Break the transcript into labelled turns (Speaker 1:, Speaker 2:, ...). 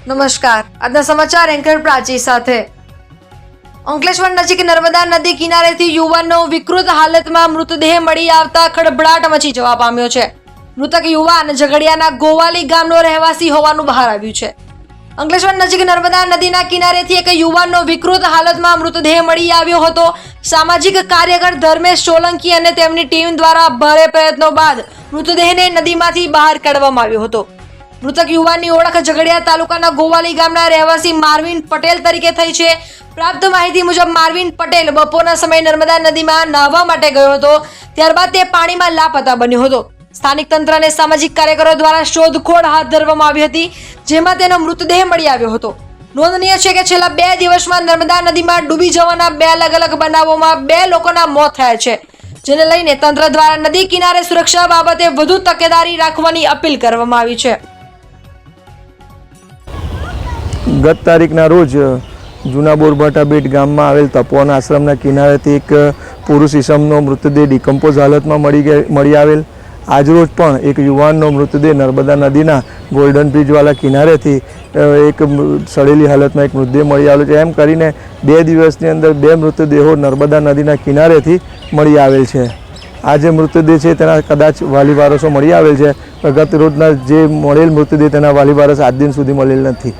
Speaker 1: નમસ્કાર, આજના સમાચાર એન્કર પ્રાચી સાથે। અંકલેશ્વર નજીક નર્મદા નદી કિનારેથી યુવાનનો વિકૃત હાલતમાં મૃતદેહ મળી આવતા ખળભળાટ મચી જવા પામ્યો છે। મૃતક યુવાન ઝઘડિયાના ગોવાલી ગામનો રહેવાસી હોવાનું બહાર આવ્યું છે। અંકલેશ્વર નજીક નર્મદા નદીના કિનારેથી એક યુવાનનો વિકૃત હાલતમાં મૃતદેહ મળી આવ્યો હતો। સામાજિક કાર્યકર ધર્મેશ સોલંકી અને તેમની ટીમ દ્વારા ભારે પ્રયત્નો બાદ મૃતદેહને નદીમાંથી બહાર કાઢવામાં આવ્યો હતો। મૃતક યુવાનની ઓળખ ઝઘડિયા તાલુકાના ગોવાલી ગામના રહેવાસી માર્વિન પટેલ તરીકે થઈ છે। પ્રાપ્ત માહિતી મુજબ માર્વિન પટેલ બપોરના સમયે નર્મદા નદીમાં નહાવા માટે ગયો હતો, ત્યારબાદ તે પાણીમાં લાપતા બન્યો હતો। સ્થાનિક તંત્ર અને સામાજિક કાર્યકરો દ્વારા શોધખોળ હાથ ધરવામાં આવી હતી, જેમાં તેનો મૃતદેહ મળી આવ્યો હતો। નોંધનીય છે કે છેલ્લા 2 દિવસમાં નર્મદા નદીમાં ડૂબી જવાના 2 અલગ-અલગ બનાવોમાં 2 લોકોના મોત થયા છે, જેને લઈને તંત્ર દ્વારા નદી કિનારે સુરક્ષા બાબતે વધુ તકેદારી રાખવાની અપીલ કરવામાં આવી છે।
Speaker 2: ગત તારીખના રોજ જૂના બોરભાટા બેટ ગામમાં આવેલ તપોવન આશ્રમના કિનારેથી એક પુરુષ ઈસમનો મૃતદેહ ડિકમ્પોઝ હાલતમાં મળી આવેલ। આજરોજ પણ એક યુવાનનો મૃતદેહ નર્મદા નદીના ગોલ્ડન બ્રિજવાળા કિનારેથી એક સડેલી હાલતમાં એક મૃતદેહ મળી આવેલો છે। એમ કરીને 2 દિવસની અંદર 2 મૃતદેહો નર્મદા નદીના કિનારેથી મળી આવેલ છે। આ જે મૃતદેહ છે તેના કદાચ વાલી વારસો મળી આવેલ છે, ગત રોજના જે મળેલ મૃતદેહ તેના વાલી વારસ આજ દિન સુધી મળેલ નથી।